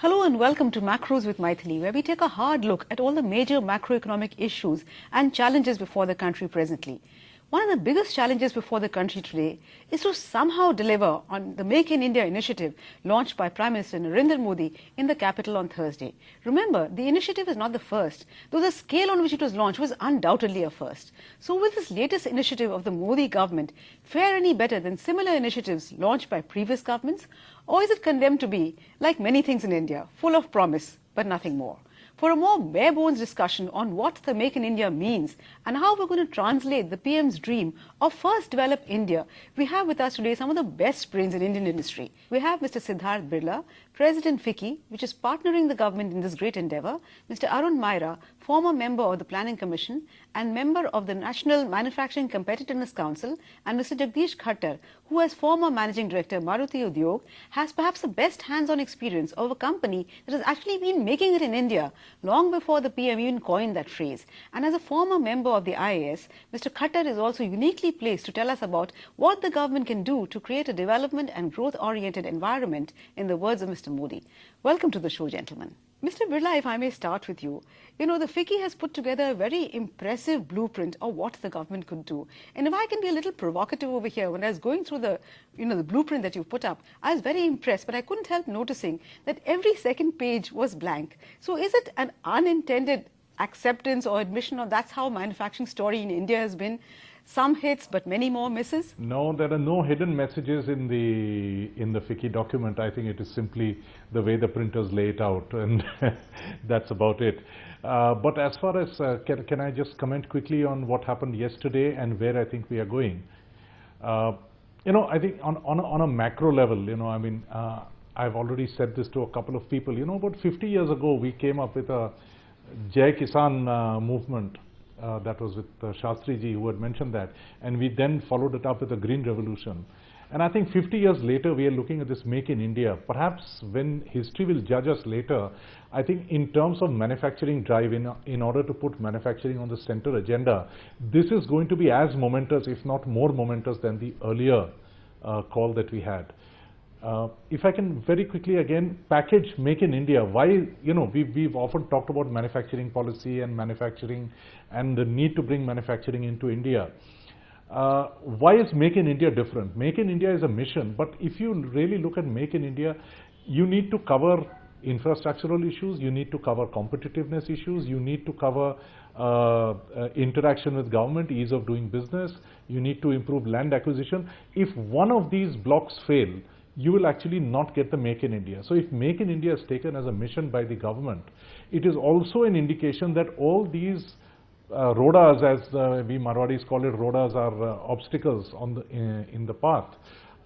Hello and welcome to Macros with Mythili, where we take a hard look at all the major macroeconomic issues and challenges before the country presently. One of the biggest challenges before the country today is to somehow deliver on the Make in India initiative launched by Prime Minister Narendra Modi in the capital on Thursday. Remember, the initiative is not the first, though the scale on which it was launched was undoubtedly a first. So will this latest initiative of the Modi government fare any better than similar initiatives launched by previous governments? Or is it condemned to be, like many things in India, full of promise but nothing more? For a more bare-bones discussion on what the Make in India means and how we're going to translate the PM's dream of first develop India, we have with us today some of the best brains in Indian industry. We have Mr. Sidharth Birla, President FICCI, which is partnering the government in this great endeavour, Mr. Arun Maira, former member of the Planning Commission and member of the National Manufacturing Competitiveness Council, and Mr. Jagdish Khattar, who as former Managing Director Maruti Udyog has perhaps the best hands-on experience of a company that has actually been making it in India long before the PM even coined that phrase. And as a former member of the IAS, Mr. Khattar is also uniquely placed to tell us about what the government can do to create a development and growth-oriented environment, in the words of Mr. Modi. Welcome to the show, gentlemen. Mr. Birla, if I may start with you, the FICCI has put together a very impressive blueprint of what the government could do. And if I can be a little provocative over here, when I was going through the blueprint that you put up, I was very impressed, but I couldn't help noticing that every second page was blank. So is it an unintended acceptance or admission of that's how manufacturing story in India has been? Some hits, but many more misses? No, there are no hidden messages in the FICCI document. I think it is simply the way the printers lay it out, and that's about it. But as far as, can I just comment quickly on what happened yesterday and where I think we are going? I think on a macro level, I've already said this to a couple of people. About 50 years ago, we came up with a Jai Kisan movement. That was with Shastri ji, who had mentioned that, and we then followed it up with a green revolution. And I think 50 years later we are looking at this Make in India. Perhaps when history will judge us later, I think in terms of manufacturing drive, in order to put manufacturing on the center agenda, this is going to be as momentous, if not more momentous, than the earlier call that we had. If I can very quickly again package Make in India, why, we've often talked about manufacturing policy and manufacturing and the need to bring manufacturing into India. Why is Make in India different? Make in India is a mission, but if you really look at Make in India, you need to cover infrastructural issues, you need to cover competitiveness issues, you need to cover interaction with government, ease of doing business, you need to improve land acquisition. If one of these blocks fail, you will actually not get the Make in India. So if Make in India is taken as a mission by the government, it is also an indication that all these rodas, as we Marwadis call it, rodas are obstacles on in the path,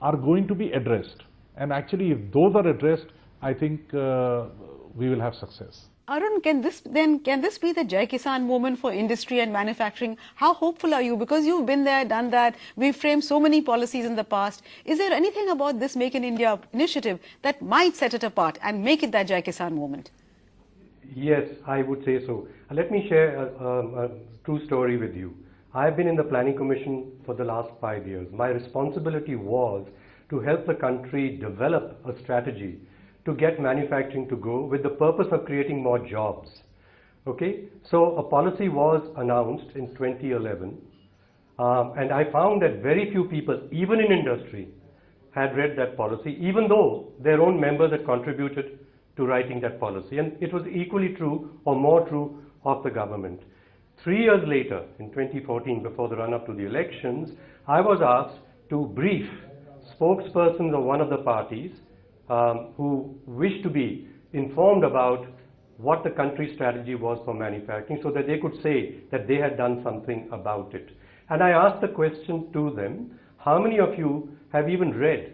are going to be addressed. And actually, if those are addressed, I think we will have success. Arun, can this be the Jai Kisan movement for industry and manufacturing? How hopeful are you? Because you've been there, done that, we've framed so many policies in the past. Is there anything about this Make in India initiative that might set it apart and make it that Jai Kisan movement? Yes, I would say so. Let me share a true story with you. I've been in the Planning Commission for the last 5 years. My responsibility was to help the country develop a strategy to get manufacturing to go with the purpose of creating more jobs. Okay, so a policy was announced in 2011, and I found that very few people, even in industry, had read that policy, even though their own members had contributed to writing that policy. And it was equally true or more true of the government. 3 years later, in 2014, before the run-up to the elections, I was asked to brief spokespersons of one of the parties who wished to be informed about what the country's strategy was for manufacturing, so that they could say that they had done something about it. And I asked the question to them, how many of you have even read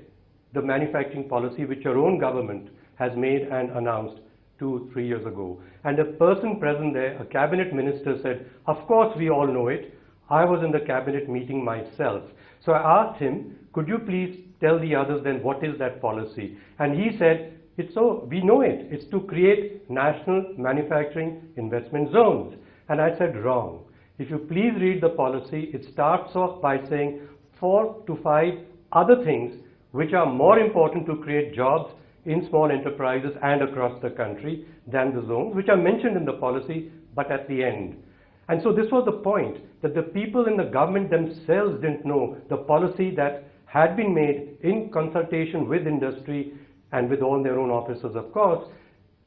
the manufacturing policy which your own government has made and announced 2-3 years ago? And a person present there, a cabinet minister, said, of course we all know it. I was in the cabinet meeting myself. So I asked him, could you please tell the others then what is that policy? And he said, we know it. It's to create national manufacturing investment zones. And I said, wrong. If you please read the policy, it starts off by saying 4 to 5 other things which are more important to create jobs in small enterprises and across the country than the zones, which are mentioned in the policy, but at the end. And so this was the point, that the people in the government themselves didn't know the policy that had been made in consultation with industry and with all their own officers, of course,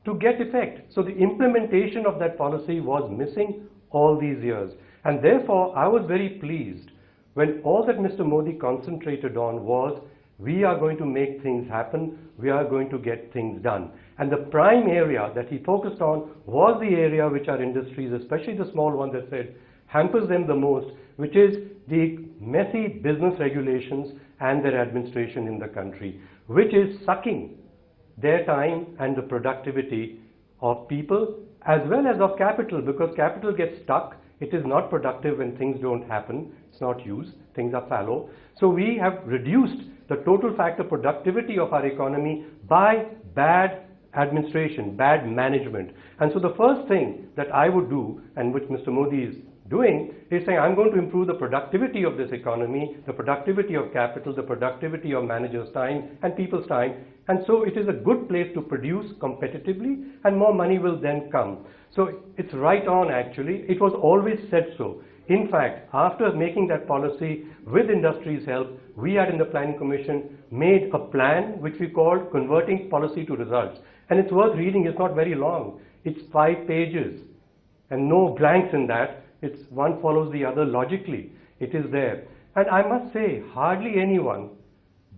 to get effect. So the implementation of that policy was missing all these years. And therefore, I was very pleased when all that Mr. Modi concentrated on was, we are going to make things happen, we are going to get things done. And the prime area that he focused on was the area which our industries, especially the small ones, that said, hampers them the most, which is the messy business regulations and their administration in the country, which is sucking their time and the productivity of people as well as of capital, because capital gets stuck. It is not productive when things don't happen. It's not used. Things are fallow. So we have reduced the total factor productivity of our economy by bad administration, bad management. And so the first thing that I would do, and which Mr. Modi is doing, is saying, I'm going to improve the productivity of this economy, the productivity of capital, the productivity of managers' time and people's time. And so it is a good place to produce competitively, and more money will then come. So it's right on, actually. It was always said so. In fact, after making that policy with industry's help, we had in the Planning Commission made a plan which we called Converting Policy to Results. And it's worth reading. It's not very long. It's 5 pages and no blanks in that. It's one follows the other logically. It is there. And I must say, hardly anyone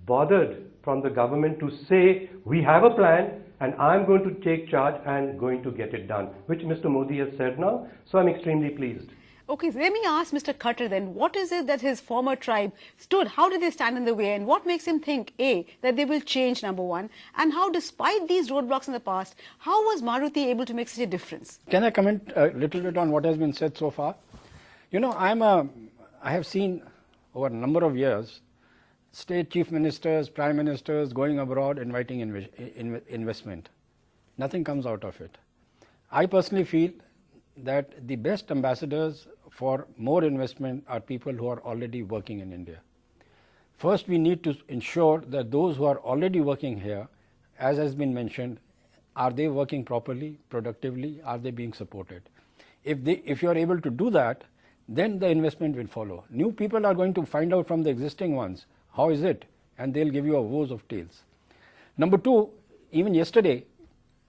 bothered from the government to say, we have a plan and I'm going to take charge and going to get it done, which Mr. Modi has said now. So I'm extremely pleased. Okay, so let me ask Mr. Khattar then, what is it that his former tribe stood? How did they stand in the way? And what makes him think, A, that they will change, number one? And how, despite these roadblocks in the past, how was Maruti able to make such a difference? Can I comment a little bit on what has been said so far? You know, I have seen over a number of years, state chief ministers, prime ministers going abroad inviting investment. Nothing comes out of it. I personally feel that the best ambassadors for more investment are people who are already working in India. First, we need to ensure that those who are already working here, as has been mentioned, are they working properly, productively, are they being supported? If you are able to do that, then the investment will follow. New people are going to find out from the existing ones, how is it? And they'll give you a woes of tales. Number two, even yesterday,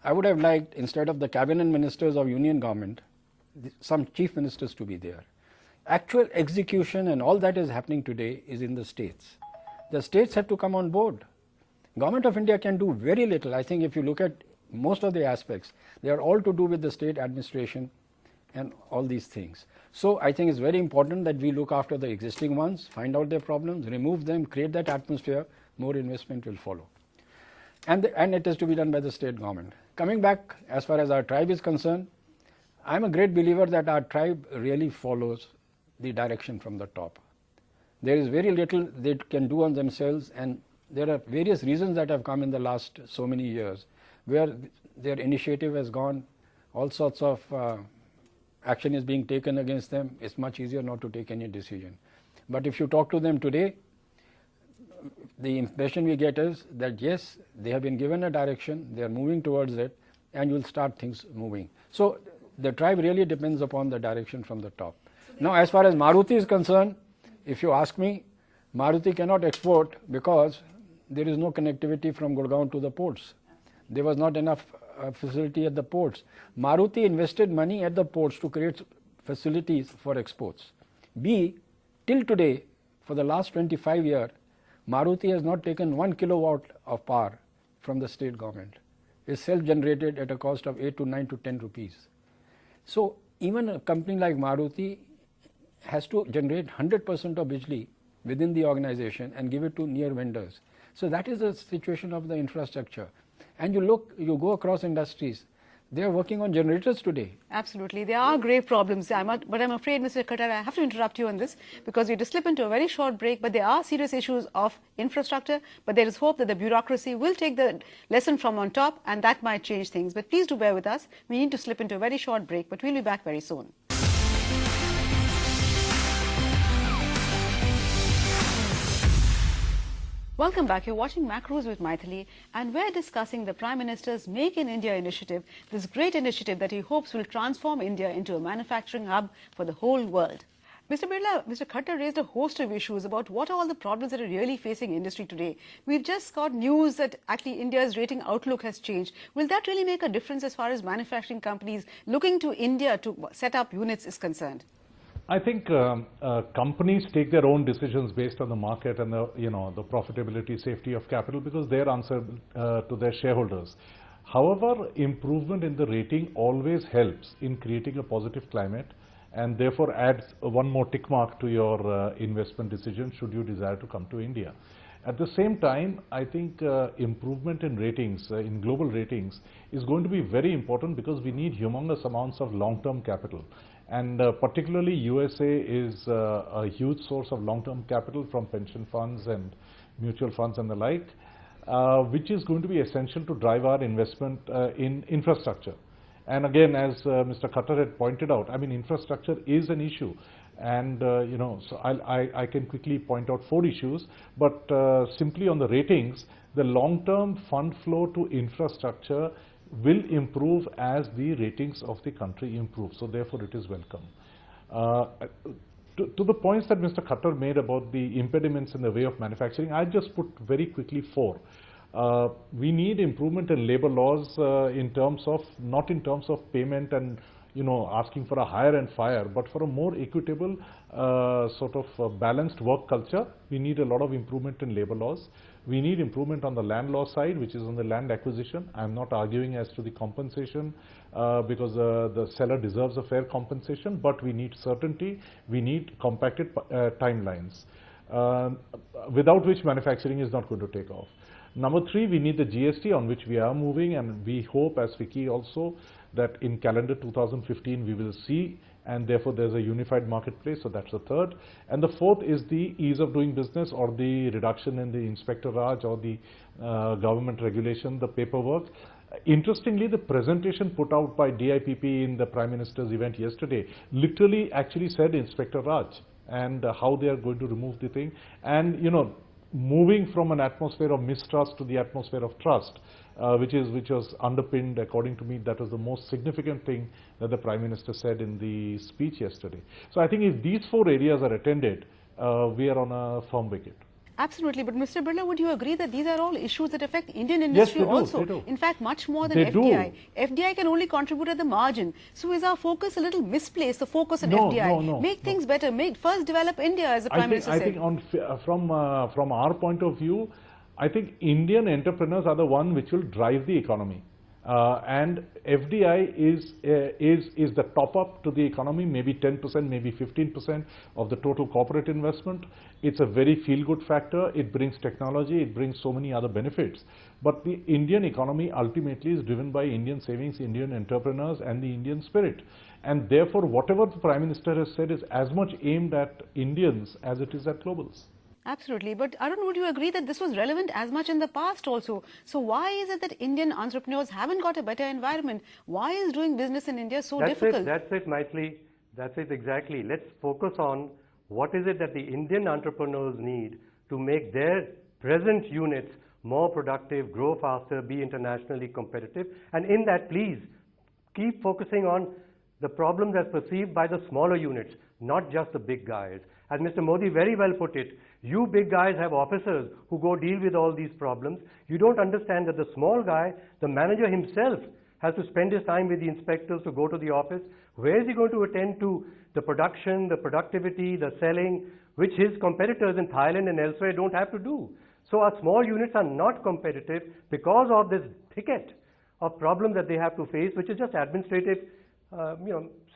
I would have liked, instead of the cabinet ministers of union government, some chief ministers to be there. Actual execution and all that is happening today is in the states. The states have to come on board. Government of India can do very little. I think if you look at most of the aspects, they are all to do with the state administration and all these things. So I think it's very important that we look after the existing ones, find out their problems, remove them, create that atmosphere, more investment will follow. And it is to be done by the state government. Coming back, as far as our tribe is concerned, I'm a great believer that our tribe really follows the direction from the top. There is very little they can do on themselves, and there are various reasons that have come in the last so many years where their initiative has gone, all sorts of action is being taken against them. It's much easier not to take any decision. But if you talk to them today, the impression we get is that yes, they have been given a direction, they are moving towards it, and you will start things moving. So the tribe really depends upon the direction from the top. Now, as far as Maruti is concerned, if you ask me, Maruti cannot export because there is no connectivity from Gurgaon to the ports. There was not enough facility at the ports. Maruti invested money at the ports to create facilities for exports. B, till today, for the last 25 years, Maruti has not taken 1 kilowatt of power from the state government. It's self-generated at a cost of 8 to 9 to 10 rupees. So even a company like Maruti has to generate 100% of Bijli within the organization and give it to near vendors. So that is the situation of the infrastructure. And you go across industries, they are working on generators today. Absolutely. There are grave problems. But I'm afraid, Mr. Khattar, I have to interrupt you on this because we have to slip into a very short break. But there are serious issues of infrastructure. But there is hope that the bureaucracy will take the lesson from on top, and that might change things. But please do bear with us. We need to slip into a very short break, but we'll be back very soon. Welcome back. You're watching Macros with Mythili, and we're discussing the Prime Minister's Make in India initiative, this great initiative that he hopes will transform India into a manufacturing hub for the whole world. Mr. Birla, Mr. Khattar raised a host of issues about what are all the problems that are really facing industry today. We've just got news that actually India's rating outlook has changed. Will that really make a difference as far as manufacturing companies looking to India to set up units is concerned? I think companies take their own decisions based on the market and the profitability, safety of capital, because they're answerable to their shareholders. However, improvement in the rating always helps in creating a positive climate, and therefore adds one more tick mark to your investment decision should you desire to come to India. At the same time, I think improvement in ratings, in global ratings, is going to be very important because we need humongous amounts of long-term capital. And particularly USA is a huge source of long-term capital from pension funds and mutual funds and the like, which is going to be essential to drive our investment in infrastructure. And again, as Mr. Khattar had pointed out, I mean, infrastructure is an issue. And, so I can quickly point out 4 issues, but simply on the ratings, the long-term fund flow to infrastructure will improve as the ratings of the country improve. So therefore, it is welcome. To the points that Mr. Khattar made about the impediments in the way of manufacturing, I just put very quickly 4. We need improvement in labor laws in terms of, not in terms of payment and asking for a hire and fire, but for a more equitable sort of balanced work culture. We need a lot of improvement in labor laws. We need improvement on the land law side, which is on the land acquisition. I'm not arguing as to the compensation because the seller deserves a fair compensation, but we need certainty. We need compacted timelines, without which manufacturing is not going to take off. Number 3, we need the GST, on which we are moving, and we hope as FICCI also that in calendar 2015 we will see, and therefore there's a unified marketplace. So that's the 3rd. And the 4th is the ease of doing business, or the reduction in the Inspector Raj, or the government regulation, the paperwork. Interestingly, the presentation put out by DIPP in the Prime Minister's event yesterday literally actually said Inspector Raj, and how they are going to remove the thing. And moving from an atmosphere of mistrust to the atmosphere of trust, which was underpinned, according to me, that was the most significant thing that the Prime Minister said in the speech yesterday. So I think if these 4 areas are attended, we are on a firm wicket. Absolutely, but Mr. Birla, would you agree that these are all issues that affect Indian industry also? They do. In fact, much more than FDI. FDI can only contribute at the margin. So is our focus a little misplaced, the focus on FDI? Make things better. First develop India, as the Prime Minister said. I think from our point of view, I think Indian entrepreneurs are the one which will drive the economy. And FDI is the top up to the economy, maybe 10%, maybe 15% of the total corporate investment. It's a very feel-good factor. It brings technology. It brings so many other benefits. But the Indian economy ultimately is driven by Indian savings, Indian entrepreneurs, and the Indian spirit. And therefore, whatever the Prime Minister has said is as much aimed at Indians as it is at globals. Absolutely. But Arun, would you agree that this was relevant as much in the past also? So why is it that Indian entrepreneurs haven't got a better environment? Why is doing business in India so difficult? That's it, Mythili. That's it exactly. Let's focus on what is it that the Indian entrepreneurs need to make their present units more productive, grow faster, be internationally competitive. And in that, please, keep focusing on the problems as perceived by the smaller units, not just the big guys. As Mr. Modi very well put it, you big guys have officers who go deal with all these problems. You don't understand that the small guy, the manager himself, has to spend his time with the inspectors to go to the office. Where is he going to attend to the production, the productivity, the selling, which his competitors in Thailand and elsewhere don't have to do? So our small units are not competitive because of this thicket of problems that they have to face, which is just administrative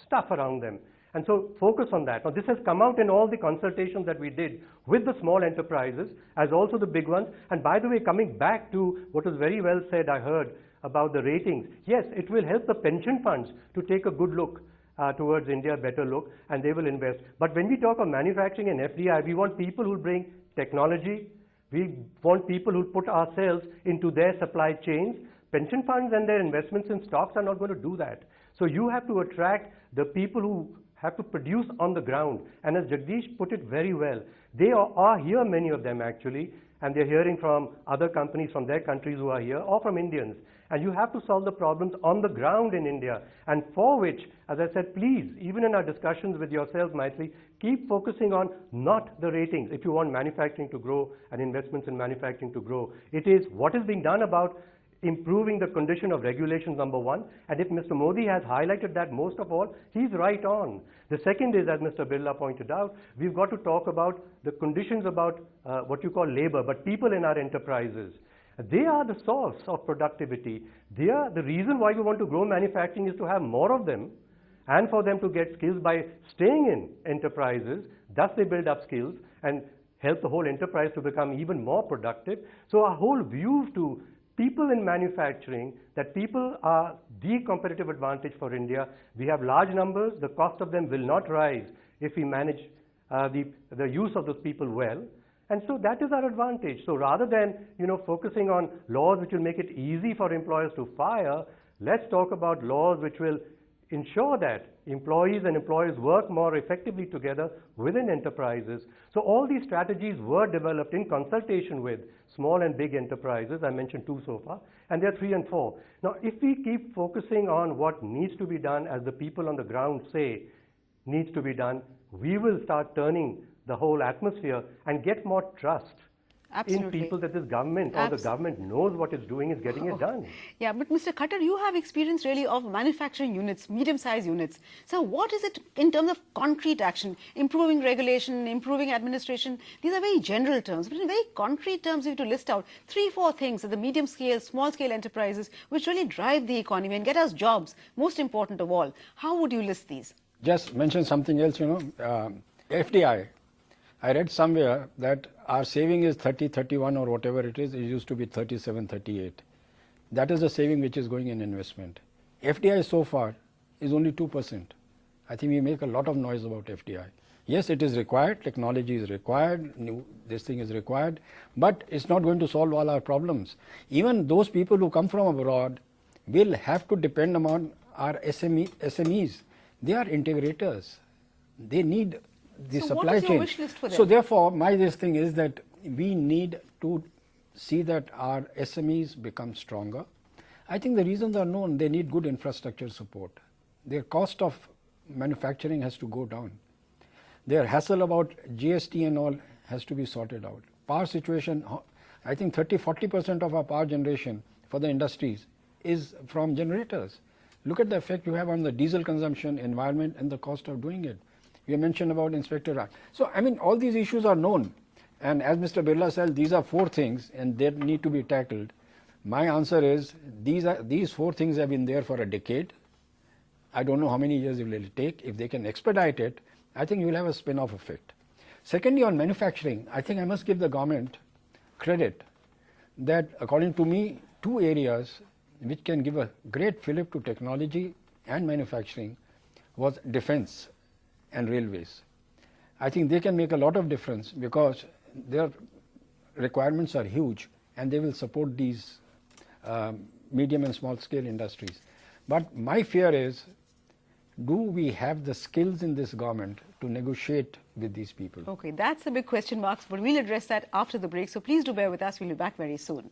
stuff around them. And so focus on that. Now this has come out in all the consultations that we did with the small enterprises as also the big ones. And by the way, coming back to what was very well said, I heard about the ratings. Yes, it will help the pension funds to take a good look towards India, better look, and they will invest. But when we talk of manufacturing and FDI, we want people who bring technology. We want people who put ourselves into their supply chains. Pension funds and their investments in stocks are not going to do that. So you have to attract the people who have to produce on the ground. And as Jagdish put it very well, they are here, many of them actually, and they're hearing from other companies from their countries who are here, or from Indians. And you have to solve the problems on the ground in India, and for which, as I said, please, even in our discussions with yourselves, Mythili, keep focusing on not the ratings. If you want manufacturing to grow and investments in manufacturing to grow, it is what is being done about improving the condition of regulations, number one. And if Mr. Modi has highlighted that most of all, he's right on. The second is, as Mr. Birla pointed out, we've got to talk about the conditions about what you call labor, but people in our enterprises. They are the source of productivity. They are the reason why we want to grow manufacturing is to have more of them and for them to get skills by staying in enterprises. Thus they build up skills and help the whole enterprise to become even more productive. So our whole view to people in manufacturing, that people are the competitive advantage for India. We have large numbers. The cost of them will not rise if we manage the use of those people well. And so that is our advantage. So rather than, focusing on laws which will make it easy for employers to fire, let's talk about laws which will ensure that employees and employers work more effectively together within enterprises. So all these strategies were developed in consultation with small and big enterprises. I mentioned 2 so far, and there are 3 and 4. Now, if we keep focusing on what needs to be done, as the people on the ground say needs to be done, we will start turning the whole atmosphere and get more trust in people that this government or the government knows what it's doing, is getting it done. Yeah, but Mr. Khattar, you have experience really of manufacturing units, medium-sized units. So what is it in terms of concrete action, improving regulation, improving administration? These are very general terms, but in very concrete terms, you have to list out 3, 4 things at the medium-scale, small-scale enterprises which really drive the economy and get us jobs, most important of all. How would you list these? Just mention something else, FDI. I read somewhere that our saving is 30, 31 or whatever it is. It used to be 37, 38. That is the saving which is going in investment. FDI so far is only 2%. I think we make a lot of noise about FDI. Yes, it is required, technology is required, this thing is required, but it's not going to solve all our problems. Even those people who come from abroad will have to depend upon our SMEs. They are integrators. They need the supply chain. What is your wish list for them? So therefore, this thing is that we need to see that our SMEs become stronger. I think the reasons are known. They need good infrastructure support. Their cost of manufacturing has to go down. Their hassle about GST and all has to be sorted out. Power situation, I think 30-40% of our power generation for the industries is from generators. Look at the effect you have on the diesel consumption, environment, and the cost of doing it. You mentioned about Inspector. So, all these issues are known. And as Mr. Birla said, these are 4 things and they need to be tackled. My answer is, these 4 things have been there for a decade. I don't know how many years it will take. If they can expedite it, I think you will have a spin-off effect. Secondly, on manufacturing, I think I must give the government credit that, according to me, 2 areas which can give a great fillip to technology and manufacturing was defense and railways. I think they can make a lot of difference because their requirements are huge and they will support these medium and small scale industries. But my fear is, do we have the skills in this government to negotiate with these people? Okay, that's the big question marks, but we'll address that after the break. So please do bear with us. We'll be back very soon.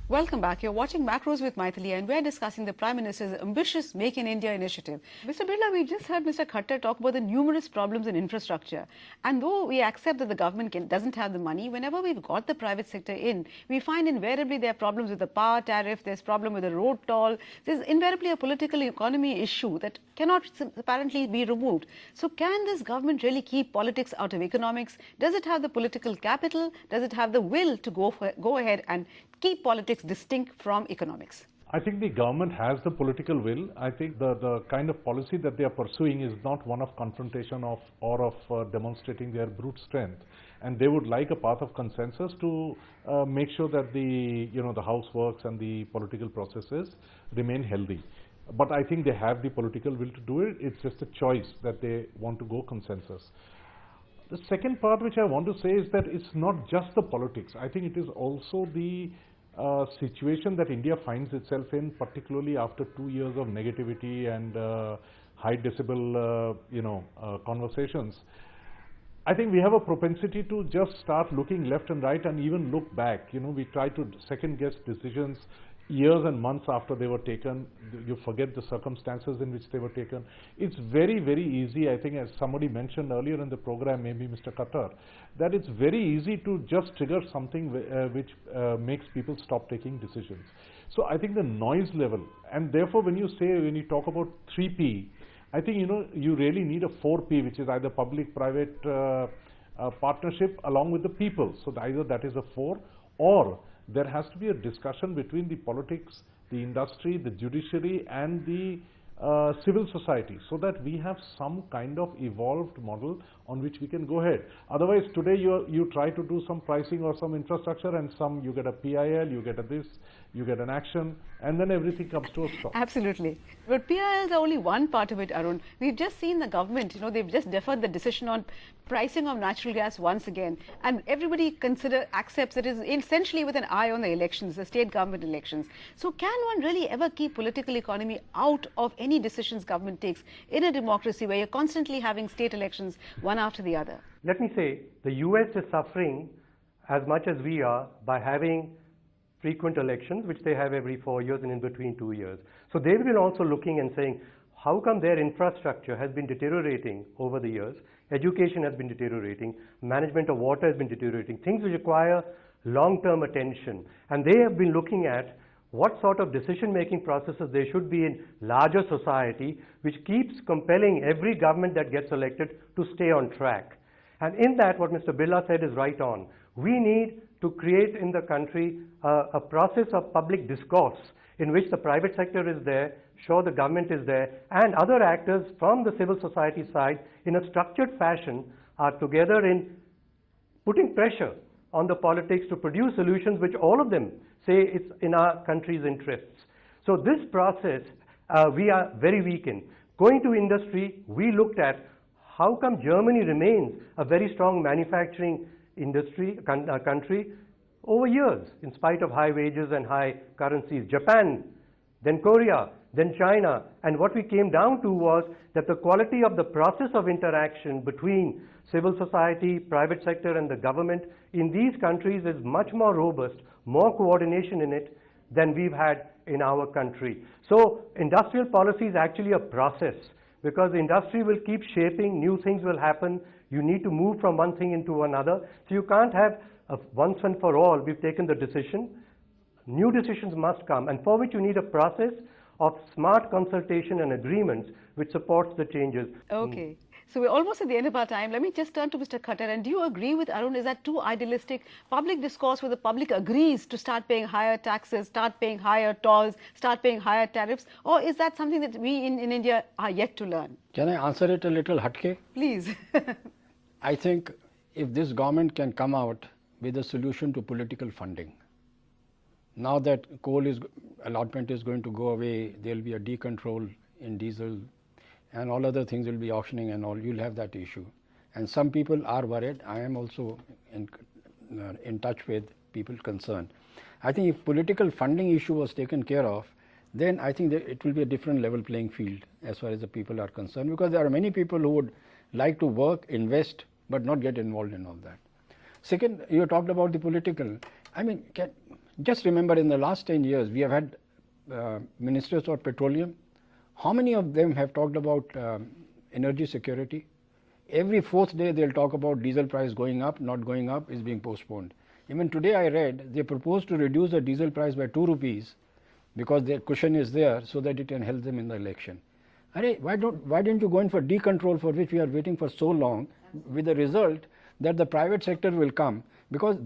Welcome back. You're watching Macros with Mythili, and we're discussing the Prime Minister's ambitious Make in India initiative. Mr. Birla, we just heard Mr. Khattar talk about the numerous problems in infrastructure. And though we accept that the government doesn't have the money, whenever we've got the private sector in, we find invariably there are problems with the power tariff, there's problem with the road toll, there's invariably a political economy issue that cannot apparently be removed. So can this government really keep politics out of economics? Does it have the political capital? Does it have the will to go ahead and keep politics distinct from economics? I think the government has the political will. I think the kind of policy that they are pursuing is not one of confrontation or of demonstrating their brute strength. And they would like a path of consensus to make sure that the House works and the political processes remain healthy. But I think they have the political will to do it. It's just a choice that they want to go consensus. The second part which I want to say is that it's not just the politics. I think it is also the situation that India finds itself in, particularly after 2 years of negativity and high decibel, conversations. I think we have a propensity to just start looking left and right and even look back. We try to second guess decisions years and months after they were taken. You forget the circumstances in which they were taken. It's very, very easy, I think, as somebody mentioned earlier in the program, maybe Mr. Khattar, that it's very easy to just trigger something which makes people stop taking decisions. So I think the noise level, and therefore when you talk about 3P, I think, you really need a 4P, which is either public-private partnership along with the people. So either that is a 4, or there has to be a discussion between the politics, the industry, the judiciary, and the civil society, so that we have some kind of evolved model on which we can go ahead. Otherwise, today you try to do some pricing or some infrastructure, and you get a PIL, you get a this, you get an action, and then everything comes to a stop. Absolutely. But PILs are only one part of it, Arun. We've just seen the government, they've just deferred the decision on pricing of natural gas once again, and everybody accepts that it is essentially with an eye on the elections, the state government elections. So can one really ever keep political economy out of any decisions government takes in a democracy where you're constantly having state elections one after the other? Let me say, the US is suffering as much as we are by having frequent elections, which they have every 4 years and in between 2 years. So they've been also looking and saying, how come their infrastructure has been deteriorating over the years? Education has been deteriorating, management of water has been deteriorating, things which require long-term attention. And they have been looking at what sort of decision-making processes there should be in larger society, which keeps compelling every government that gets elected to stay on track. And in that, what Mr. Birla said is right on. We need to create in the country a process of public discourse in which the private sector is there, sure the government is there, and other actors from the civil society side in a structured fashion are together in putting pressure on the politics to produce solutions which all of them say it's in our country's interests. So this process we are very weak in. Going to industry, we looked at how come Germany remains a very strong manufacturing industry country over years in spite of high wages and high currencies. Japan, then Korea, then China, and what we came down to was that the quality of the process of interaction between civil society, private sector and the government in these countries is much more robust, more coordination in it than we've had in our country. So industrial policy is actually a process, because the industry will keep shaping, new things will happen, you need to move from one thing into another. So you can't have once and for all, we've taken the decision, new decisions must come, and for which you need a process of smart consultation and agreements which supports the changes. Okay. So we're almost at the end of our time. Let me just turn to Mr. Khattar. And do you agree with Arun? Is that too idealistic? Public discourse where the public agrees to start paying higher taxes, start paying higher tolls, start paying higher tariffs? Or is that something that we in India are yet to learn? Can I answer it a little hatke? Please. I think if this government can come out with a solution to political funding, now that coal allotment is going to go away, there will be a decontrol in diesel, and all other things will be auctioning and all, you'll have that issue. And some people are worried. I am also in touch with people concerned. I think if political funding issue was taken care of, then I think that it will be a different level playing field as far as the people are concerned, because there are many people who would like to work, invest, but not get involved in all that. Second, you talked about the political. I mean, just remember in the last 10 years, we have had ministers for petroleum. How many of them have talked about energy security? Every fourth day they'll talk about diesel price going up, not going up, is being postponed. Even today I read they propose to reduce the diesel price by 2 rupees because their cushion is there so that it can help them in the election. Why didn't you go in for decontrol, for which we are waiting for so long, with the result that the private sector will come, because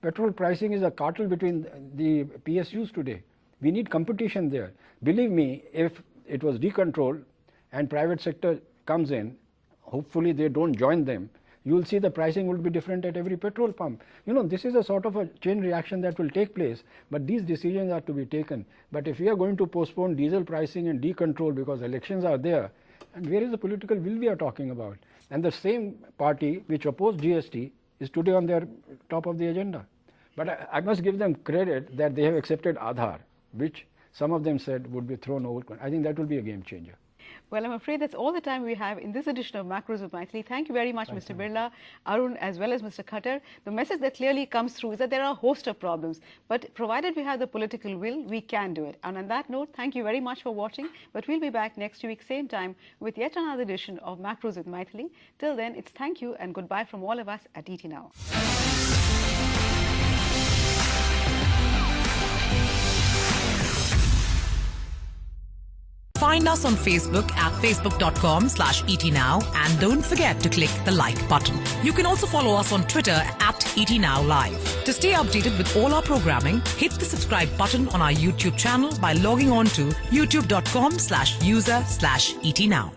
petrol pricing is a cartel between the PSUs today. We need competition there. Believe me, if it was decontrolled and private sector comes in, hopefully they don't join them, you will see the pricing will be different at every petrol pump. This is a sort of a chain reaction that will take place, but these decisions are to be taken. But if we are going to postpone diesel pricing and decontrol because elections are there, and where is the political will we are talking about? And the same party which opposed GST is today on their top of the agenda. But I must give them credit that they have accepted Aadhaar, which some of them said would be thrown over. I think that will be a game changer. Well, I'm afraid that's all the time we have in this edition of Macros with Mythili. Thank you very much, Mr. Birla, Arun, as well as Mr. Khattar. The message that clearly comes through is that there are a host of problems, but provided we have the political will, we can do it. And on that note, thank you very much for watching. But we'll be back next week, same time, with yet another edition of Macros with Mythili. Till then, it's thank you and goodbye from all of us at ET Now. Find us on Facebook at facebook.com/ETNow and don't forget to click the like button. You can also follow us on Twitter at ETNowLive. To stay updated with all our programming, hit the subscribe button on our YouTube channel by logging on to youtube.com/user/ETNow.